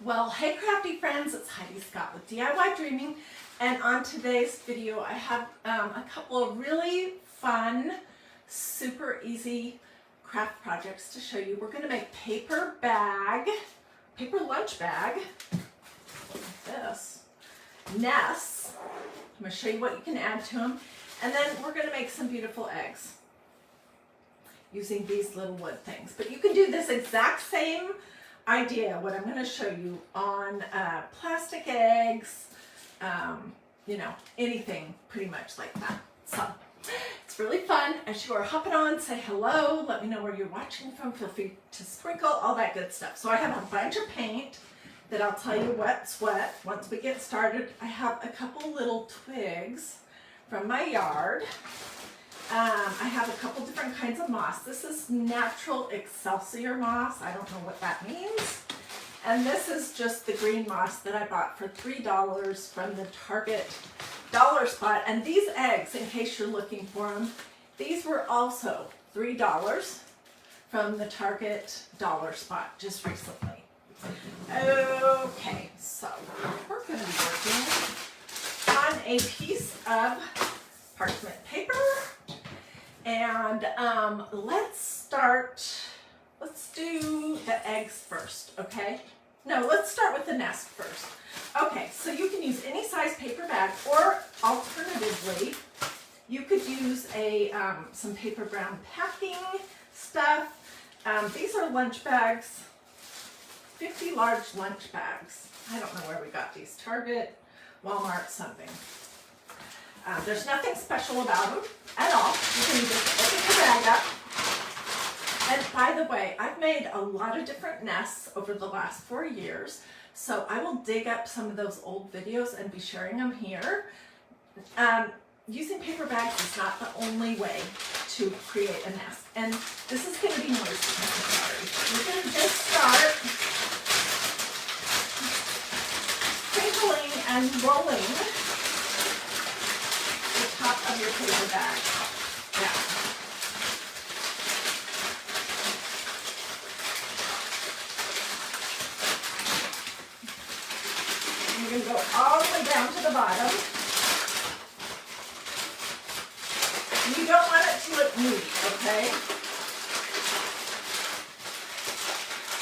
Well, hey crafty friends, it's Hiedi Scott with DIY and on today's video I have a couple of really fun, super easy craft projects to show you. We're going to make paper lunch bag, like this, nests. I'm going to show you what you can add to them, and then we're going to make some beautiful eggs using these little wood things. But you can do this exact same idea, what I'm going to show you, on plastic eggs, you know, anything pretty much like that. So it's really fun. As you are hopping on, say hello, let me know where you're watching from, feel free to sprinkle, all that good stuff. So I have a bunch of paint that I'll tell you what's what once we get started. I have a couple little twigs from my yard. I have a couple different kinds of moss. This is natural Excelsior moss. I don't know what that means. And this is just the green moss that I bought for $3 from the Target dollar spot. And these eggs, in case you're looking for them, these were also $3 from the Target dollar spot just recently. Okay, so we're going to be working on a piece of parchment paper. And let's do the eggs first, okay? No, let's start with the nest first. Okay, so you can use any size paper bag, or alternatively, you could use some paper brown packing stuff. These are lunch bags, 50 large lunch bags. I don't know where we got these, Target, Walmart, something. There's nothing special about them at all. You can just open the bag up. And by the way, I've made a lot of different nests over the last 4 years, so I will dig up some of those old videos and be sharing them here. Using paper bags is not the only way to create a nest, and this is going to be noisy. You're going to just start sprinkling and rolling top of your paper bag. Yeah. And you're going to go all the way down to the bottom. You don't want it to look neat, okay?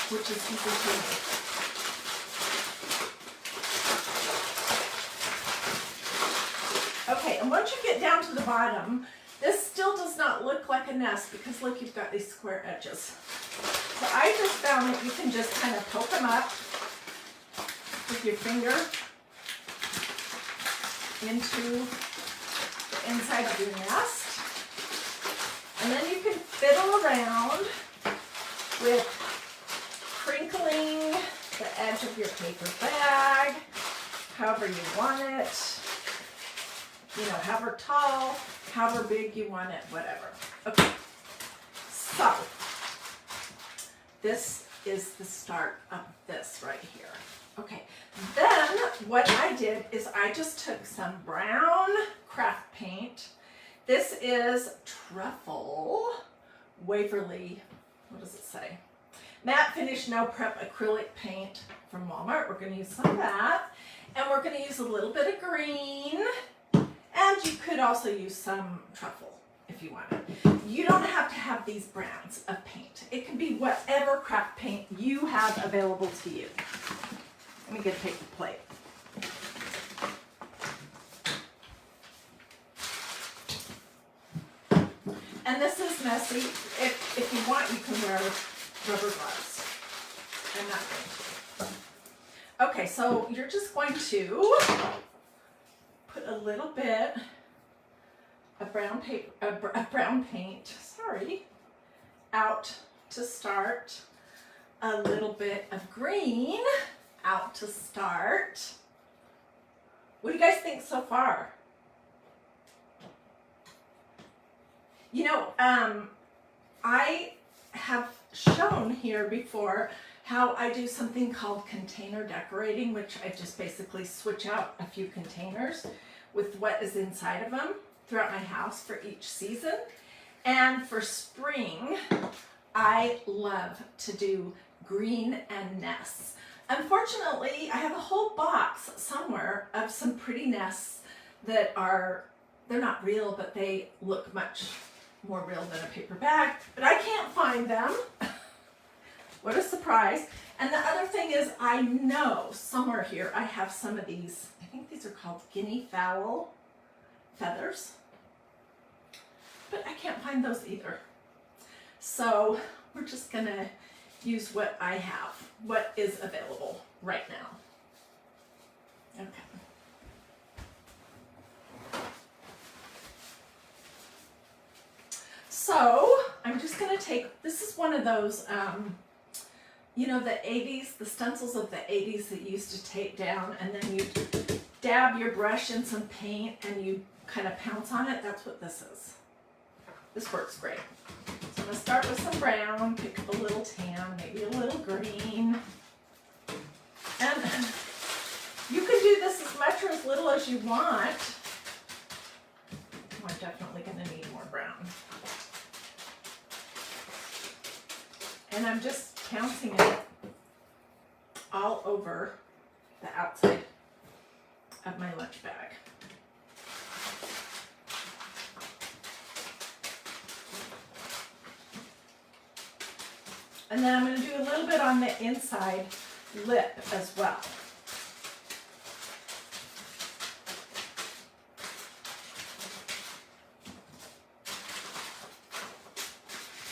Which is easy to do. Okay, and once you get down to the bottom, this still does not look like a nest because look, you've got these square edges. So I just found that you can just kind of poke them up with your finger into the inside of your nest. And then you can fiddle around with crinkling the edge of your paper bag, however you want it. You know, however tall, however big you want it, whatever. Okay, so this is the start of this right here. Okay, then what I did is I just took some brown craft paint. This is Truffle Waverly, what does it say? Matte Finish No Prep Acrylic Paint from Walmart. We're going to use some of that. And we're going to use a little bit of green. And you could also use some truffle if you wanted. You don't have to have these brands of paint. It can be whatever craft paint you have available to you. Let me get a paper plate. And this is messy. If you want, you can wear rubber gloves. I'm not going to. Okay, so you're just going to put a little bit of brown paint, out to start. A little bit of green out to start. What do you guys think so far? You know, I have shown here before how I do something called container decorating, which I just basically switch out a few containers with what is inside of them throughout my house for each season. And for spring, I love to do green and nests. Unfortunately, I have a whole box somewhere of some pretty nests that they're not real, but they look much more real than a paper bag, but I can't find them. What a surprise. And the other thing is, I know somewhere here I have some of these, I think these are called guinea fowl feathers, but I can't find those either. So we're just gonna use what I have, what is available right now. Okay. So I'm just gonna take, this is one of those, you know, the 80s, the stencils of the 80s that you used to tape down, and then you dab your brush in some paint and you kind of pounce on it. That's what this is. This works great. So I'm gonna start with some brown, pick up a little tan, maybe a little green. And you can do this as much or as little as you want. I'm definitely gonna need more brown. And I'm just pouncing it all over the outside of my lunch bag. And then I'm going to do a little bit on the inside lip as well.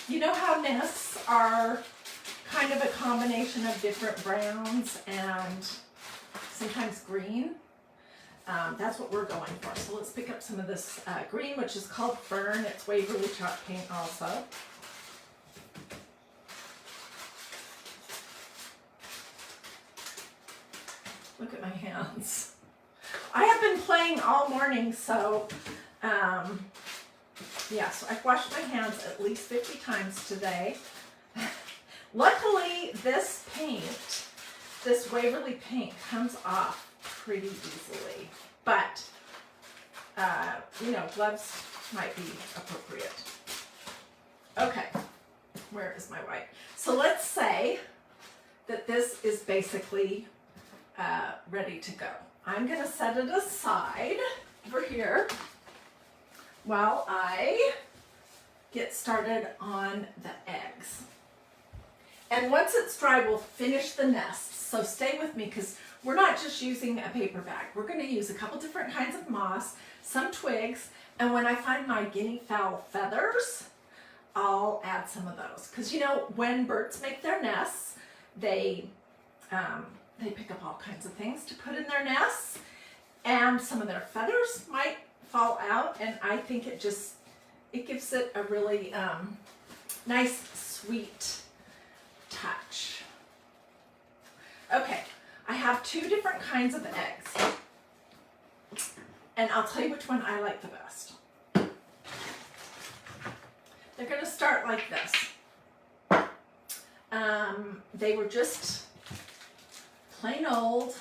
You know how nests are kind of a combination of different browns and sometimes green? That's what we're going for. So let's pick up some of this green, which is called Fern. It's Waverly chalk paint also. Look at my hands. I have been playing all morning, so yeah, so I've washed my hands at least 50 times today. Luckily, this paint, this Waverly paint, comes off pretty easily, but you know, gloves might be appropriate. Okay, where is my white? So let's say that this is basically ready to go. I'm going to set it aside over here while I get started on the eggs. And once it's dry, we'll finish the nests. So stay with me because we're not just using a paper bag. We're going to use a couple different kinds of moss, some twigs, and when I find my guinea fowl feathers, I'll add some of those. Because you know, when birds make their nests, they pick up all kinds of things to put in their nests, and some of their feathers might fall out, and I think it gives it a really nice, sweet touch. Okay, I have two different kinds of eggs, and I'll tell you which one I like the best. They're going to start like this. They were just plain old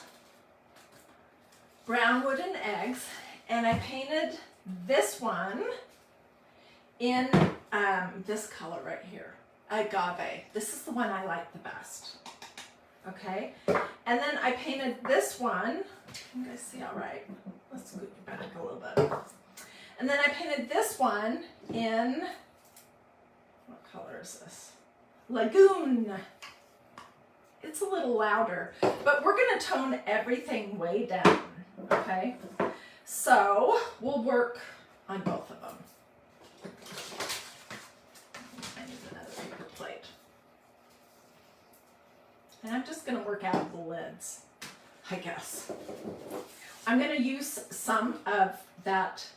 brown wooden eggs, and I painted this one in this color right here, agave. This is the one I like the best. Okay, and then I painted this one. Can you guys see all right? Let's scoot back a little bit. And then I painted this one in, what color is this? Lagoon. It's a little louder, but we're going to tone everything way down, okay? So we'll work on both of them. I need another paper plate. And I'm just going to work out the lids, I guess. I'm going to use some of that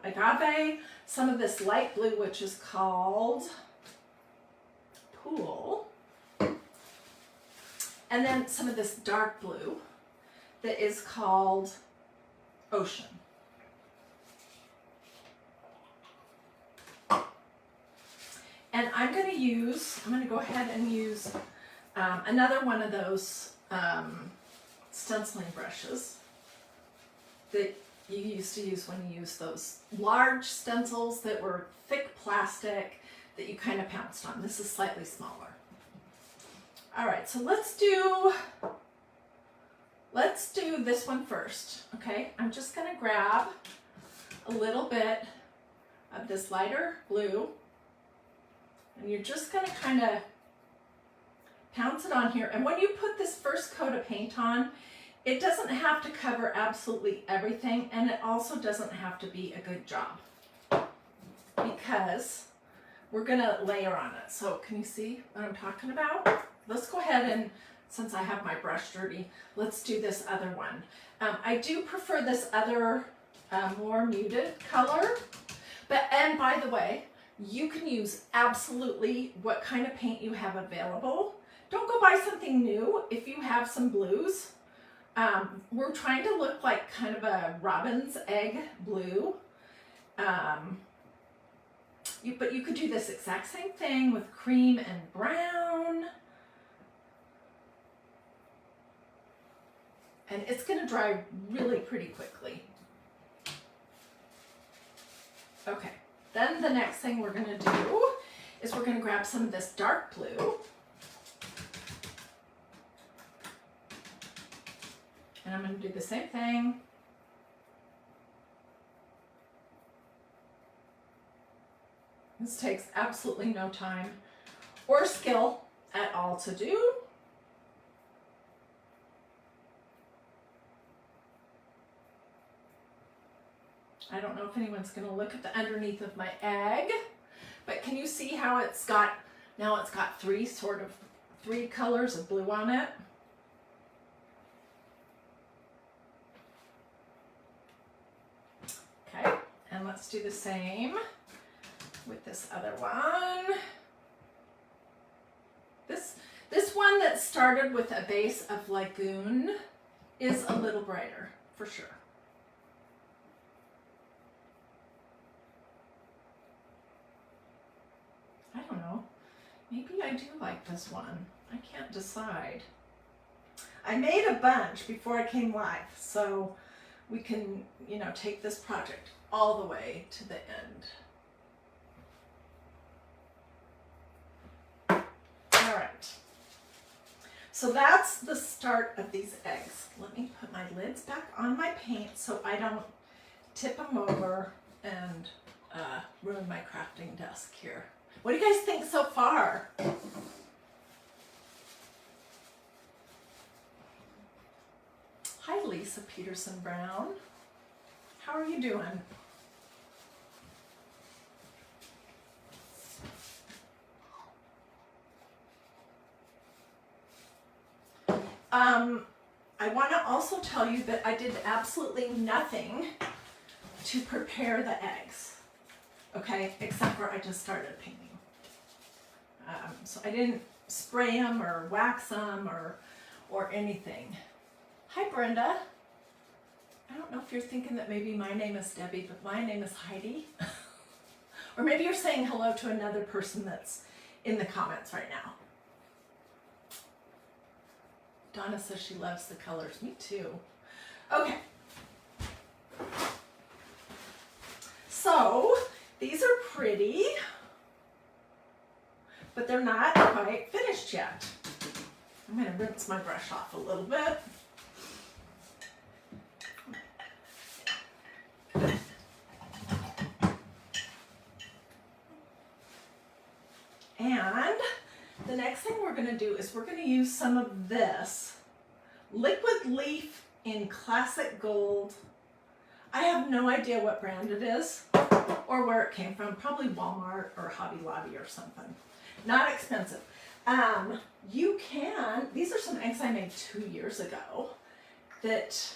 agave, some of this light blue, which is called Pool, and then some of this dark blue that is called Ocean. And I'm going to go ahead and use another one of those stenciling brushes that you used to use when you used those large stencils that were thick plastic that you kind of pounced on. This is slightly smaller. All right, so let's do let's do this one first, okay? I'm just gonna grab a little bit of this lighter blue, and you're just gonna kind of pounce it on here. And when you put this first coat of paint on, it doesn't have to cover absolutely everything, and it also doesn't have to be a good job, because we're gonna layer on it. So can you see what I'm talking about? Let's go ahead and, since I have my brush dirty, let's do this other one. I do prefer this other more muted color, and by the way, you can use absolutely what kind of paint you have available. Don't go buy something new if you have some blues. We're trying to look like kind of a robin's egg blue. But you could do this exact same thing with cream and brown. And it's going to dry really pretty quickly. Okay, then the next thing we're going to do is we're going to grab some of this dark blue. And I'm going to do the same thing. This takes absolutely no time or skill at all to do. I don't know if anyone's going to look at the underneath of my egg, but can you see how it's got, now it's got three colors of blue on it? Okay, and let's do the same with this other one. This one that started with a base of Lagoon is a little brighter, for sure. I don't know, maybe I do like this one. I can't decide. I made a bunch before I came live, so we can, you know, take this project all the way to the end. All right, so that's the start of these eggs. Let me put my lids back on my paint so I don't tip them over and ruin my crafting desk here. What do you guys think so far? Hi, Lisa Peterson Brown. How are you doing? I want to also tell you that I did absolutely nothing to prepare the eggs, okay, except for I just started painting. So I didn't spray them or wax them or anything. Hi, Brenda. I don't know if you're thinking that maybe my name is Debbie, but my name is Heidi. Or maybe you're saying hello to another person that's in the comments right now. Donna says she loves the colors. Me too. Okay. So these are pretty, but they're not quite finished yet. I'm going to rinse my brush off a little bit. And the next thing we're going to do is we're going to use some of this liquid leaf in classic gold. I have no idea what brand it is or where it came from. Probably Walmart or Hobby Lobby or something. Not expensive. These are some eggs I made 2 years ago that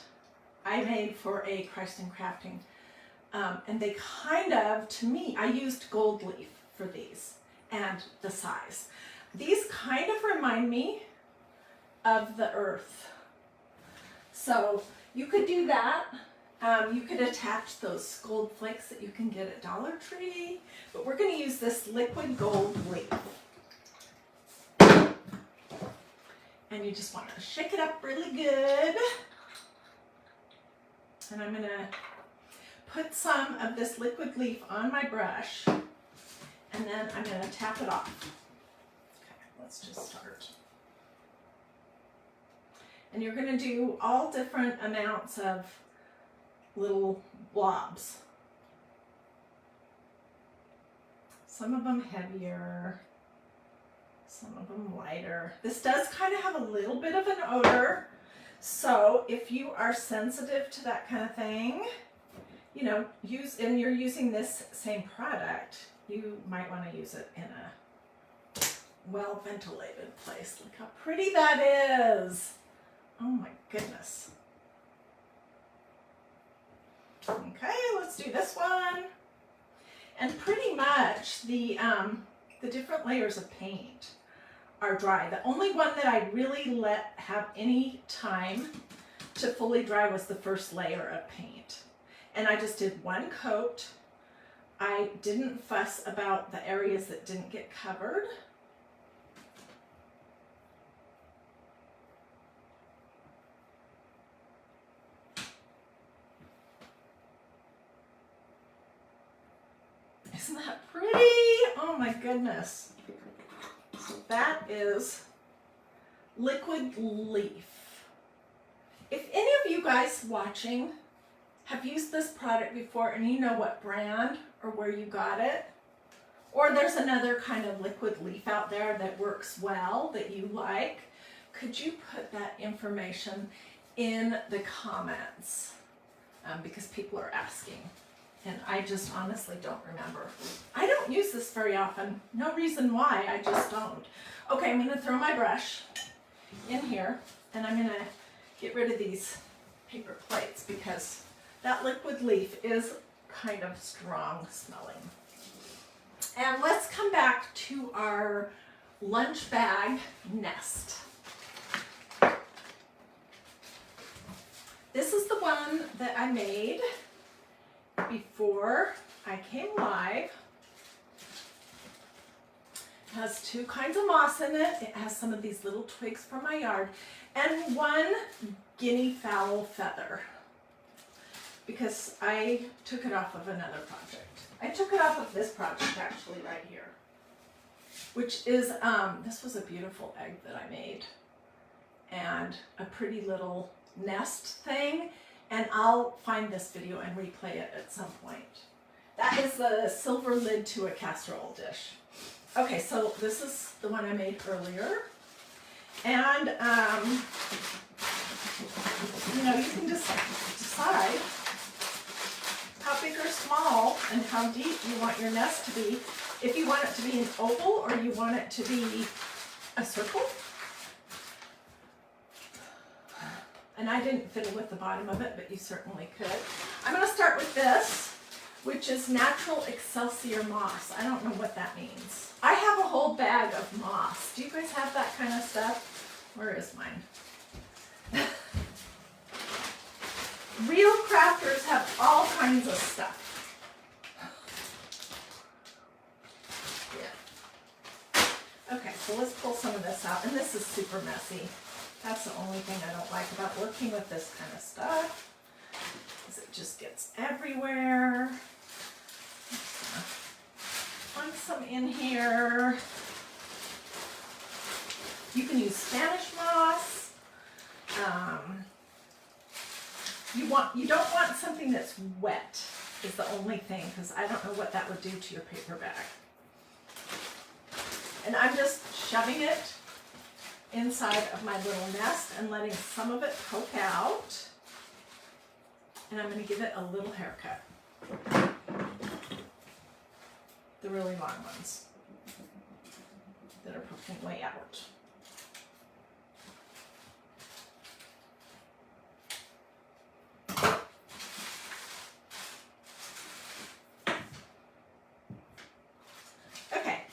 I made for a Christ in Crafting. And they kind of, to me, I used gold leaf for these and the size. These kind of remind me of the earth. So you could do that. You could attach those gold flakes that you can get at Dollar Tree, but we're going to use this liquid gold leaf. And you just want to shake it up really good. And I'm going to put some of this liquid leaf on my brush, and then I'm going to tap it off. Okay, let's just start. And you're going to do all different amounts of little blobs. Some of them heavier, some of them lighter. This does kind of have a little bit of an odor. So if you are sensitive to that kind of thing, you know, and you're using this same product, you might want to use it in a well-ventilated place. Look how pretty that is. Oh my goodness. Okay, let's do this one. And pretty much the different layers of paint are dry. The only one that I really let have any time to fully dry was the first layer of paint. And I just did one coat. I didn't fuss about the areas that didn't get covered. Isn't that pretty? Oh my goodness. That is Liquid Leaf. If any of you guys watching have used this product before and you know what brand or where you got it, or there's another kind of liquid leaf out there that works well that you like, could you put that information in the comments? Because people are asking. And I just honestly don't remember. I don't use this very often. No reason why, I just don't. Okay, I'm gonna throw my brush in here and I'm gonna get rid of these paper plates because that liquid leaf is kind of strong smelling. And let's come back to our lunch bag nest. This is the one that I made before I came live. It has two kinds of moss in it. It has some of these little twigs from my yard and one guinea fowl feather because I took it off of another project. I took it off of this project actually right here, which is, this was a beautiful egg that I made and a pretty little nest thing. And I'll find this video and replay it at some point. That is the silver lid to a casserole dish. Okay, so this is the one I made earlier. And, you know, you can just decide how big or small and how deep you want your nest to be. If you want it to be an oval or you want it to be a circle. And I didn't fiddle with the bottom of it, but you certainly could. I'm going to start with this, which is Natural Excelsior Moss. I don't know what that means. I have a whole bag of moss. Do you guys have that kind of stuff? Where is mine? Real crafters have all kinds of stuff. Yeah. Okay, so let's pull some of this out. And this is super messy. That's the only thing I don't like about working with this kind of stuff, is it just gets everywhere. Want some in here. You can use Spanish moss. You don't want something that's wet is the only thing, because I don't know what that would do to your paper bag. And I'm just shoving it inside of my little nest and letting some of it poke out. And I'm going to give it a little haircut. The really long ones that are poking way out. Okay.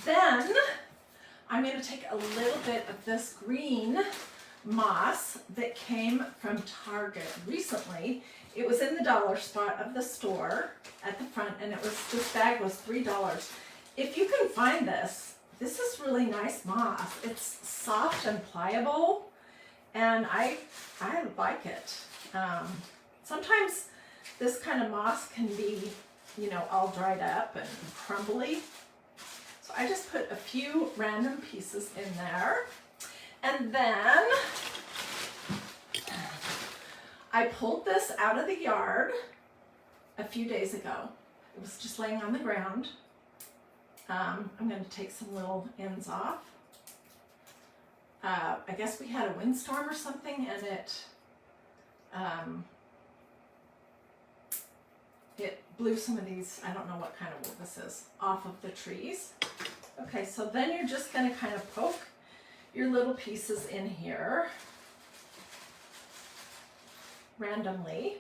Then I'm going to take a little bit of this green moss that came from Target recently. It was in the dollar spot of the store at the front, and this bag was $3. If you can find this is really nice moss. It's soft and pliable, and I like it. Sometimes this kind of moss can be, you know, all dried up and crumbly. So I just put a few random pieces in there. And then I pulled this out of the yard a few days ago. It was just laying on the ground. I'm going to take some little ends off. I guess we had a windstorm or something, and it blew some of these, I don't know what kind of wood this is, off of the trees. Okay, so then you're just going to kind of poke your little pieces in here randomly.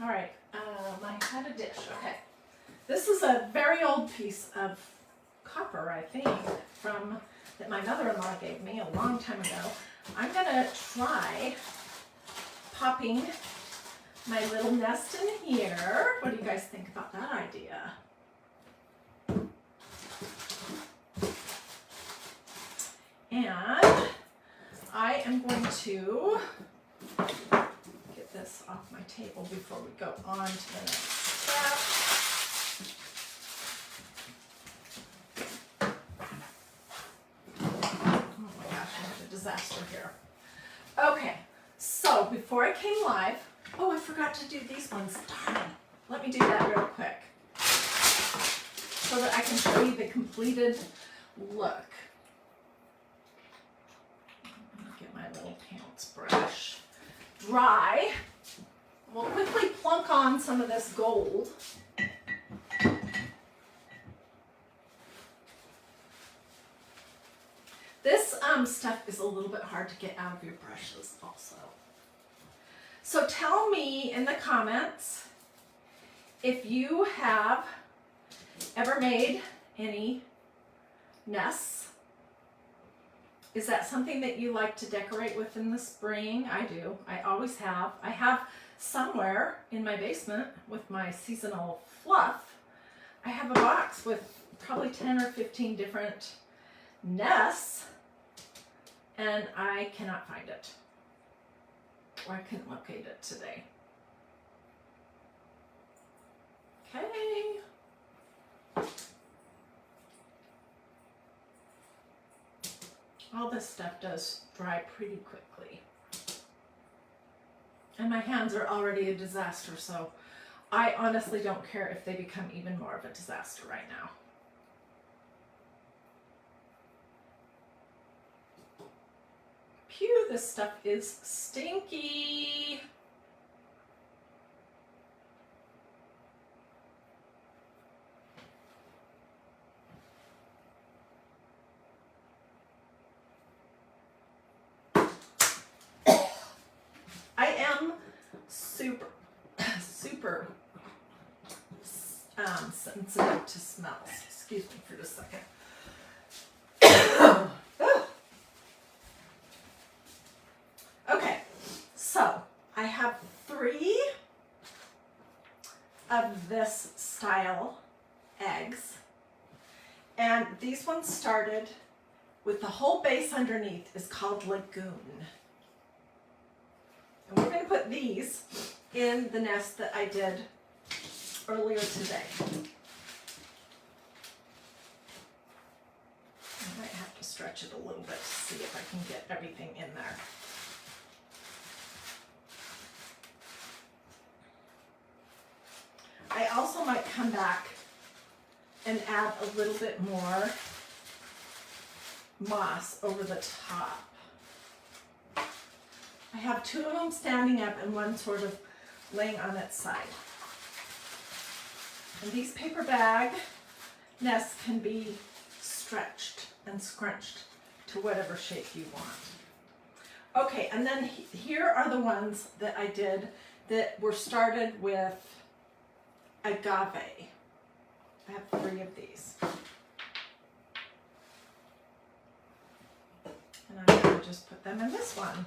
All right, I had a dish, okay. This is a very old piece of copper, I think, that my mother-in-law gave me a long time ago. I'm gonna try popping my little nest in here. What do you guys think about that idea? And I am going to get this off my table before we go on to the next step. Disaster here. Okay, so before I came live, oh, I forgot to do these ones. Darn. Let me do that real quick so that I can show you the completed look. Let me get my little pants brush dry. We'll quickly plunk on some of this gold. This stuff is a little bit hard to get out of your brushes also. So tell me in the comments if you have ever made any nests. Is that something that you like to decorate with in the spring? I do. I always have. I have somewhere in my basement with my seasonal fluff. I have a box with probably 10 or 15 different nests, and I cannot find it, or I couldn't locate it today. Okay. All this stuff does dry pretty quickly. And my hands are already a disaster, so I honestly don't care if they become even more of a disaster right now. Phew, this stuff is stinky. I am super sensitive to smells. Excuse me for just a second. Okay, so I have 3 of this style eggs, and these ones started with the whole base underneath is called Lagoon. And we're going to put these in the nest that I did earlier today. I might have to stretch it a little bit to see if I can get everything in there. I also might come back and add a little bit more moss over the top. I have 2 of them standing up and one sort of laying on its side. And these paper bag nests can be stretched and scrunched to whatever shape you want. Okay, and then here are the ones that I did that were started with agave. I have 3 of these. And I'm going to just put them in this one.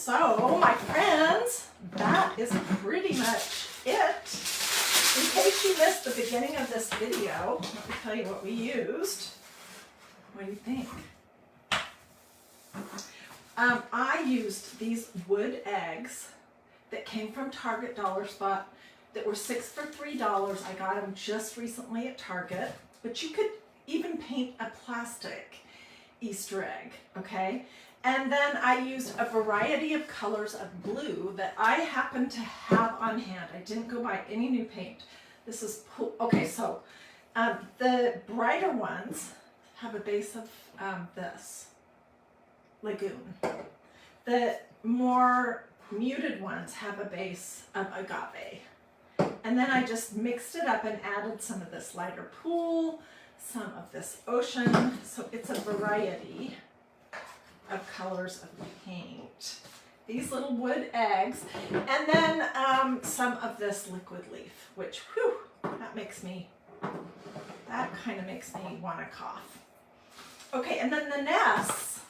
So, my friends, that is pretty much it. In case you missed the beginning of this video, let me tell you what we used. What do you think? I used these wood eggs that came from Target Dollar Spot that were 6 for $3. I got them just recently at Target, but you could even paint a plastic Easter egg, okay? And then I used a variety of colors of blue that I happen to have on hand. I didn't go buy any new paint. This is, okay, so the brighter ones have a base of this, Lagoon. The more muted ones have a base of Agave. And then I just mixed it up and added some of this lighter pool, some of this ocean. So it's a variety of colors of paint. These little wood eggs, and then some of this liquid leaf, which, whew, that kind of makes me want to cough. Okay, and then the nests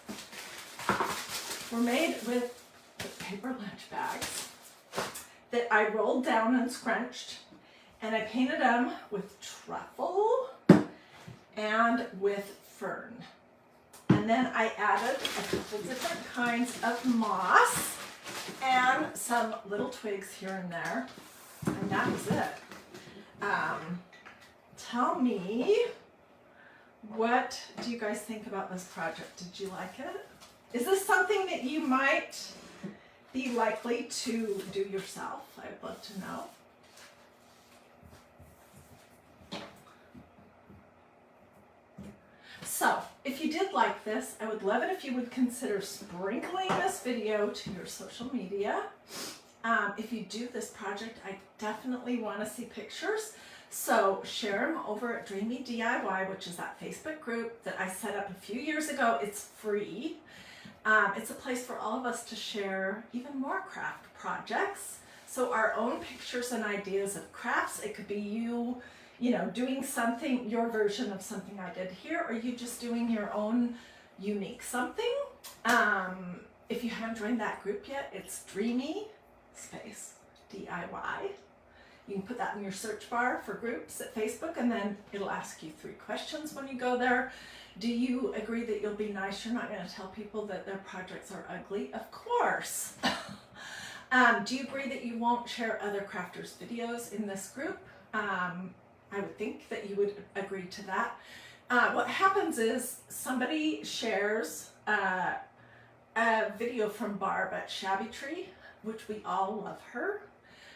were made with the paper lunch bags that I rolled down and scrunched, and I painted them with truffle and with fern. And then I added a couple different kinds of moss and some little twigs here and there, and that was it. Tell me, what do you guys think about this project? Did you like it? Is this something that you might be likely to do yourself? I'd love to know. So, if you did like this, I would love it if you would consider sprinkling this video to your social media. If you do this project, I definitely want to see pictures. So share them over at Dreamy DIY, which is that Facebook group that I set up a few years ago. It's free. It's a place for all of us to share even more craft projects. So our own pictures and ideas of crafts. It could be you know, doing something, your version of something I did here, or you just doing your own unique something. If you haven't joined that group yet, it's Dreamy space DIY. You can put that in your search bar for groups at Facebook, and then it'll ask you 3 questions when you go there. Do you agree that you'll be nice? You're not going to tell people that their projects are ugly? Of course. Do you agree that you won't share other crafters' videos in this group? I would think that you would agree to that. What happens is somebody shares a video from Barb at Shabby Tree, which we all love her.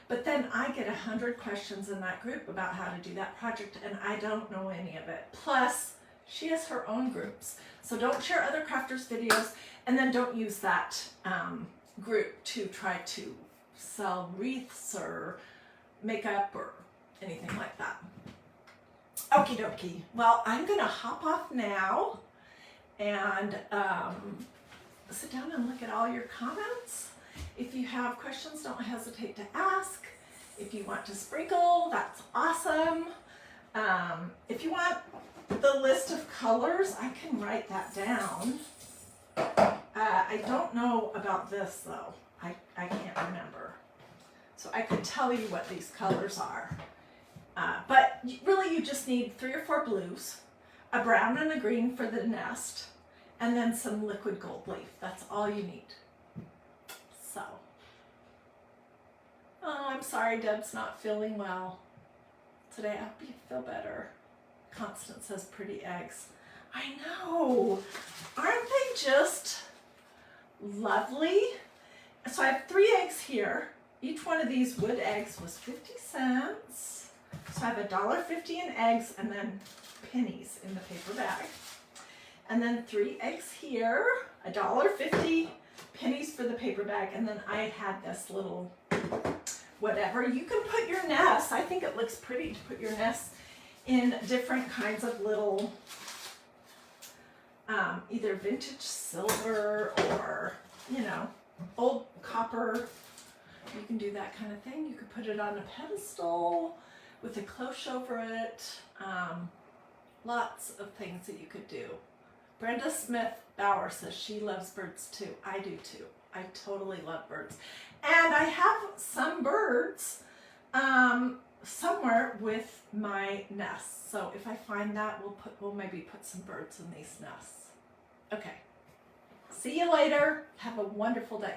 But then I get 100 questions in that group about how to do that project, and I don't know any of it. Plus, she has her own groups. So don't share other crafters' videos, and then don't use that group to try to sell wreaths or makeup or anything like that. Okie dokie. Well, I'm going to hop off now and sit down and look at all your comments. If you have questions, don't hesitate to ask. If you want to sprinkle, that's awesome. If you want the list of colors, I can write that down. I don't know about this though. I can't remember. So I could tell you what these colors are. But really you just need 3 or 4 blues, a brown and a green for the nest, and then some liquid gold leaf. That's all you need. So, oh, I'm sorry Deb's not feeling well today. I hope you feel better. Constance says pretty eggs. I know. Aren't they just lovely? So I have 3 eggs here. Each one of these wood eggs was 50 cents. So I have $1.50 in eggs and then pennies in the paper bag. And then 3 eggs here, $1.50, pennies for the paper bag, and then I had this little whatever. You can put your nests, I think it looks pretty to put your nests in different kinds of little, either vintage silver or, you know, old copper. You can do that kind of thing. You could put it on a pedestal with a cloche over it. Lots of things that you could do Brenda Smith Bauer says she loves birds too. I do too. I totally love birds. And I have some birds somewhere with my nests. So if I find that, we'll maybe put some birds in these nests. Okay. See you later. Have a wonderful day.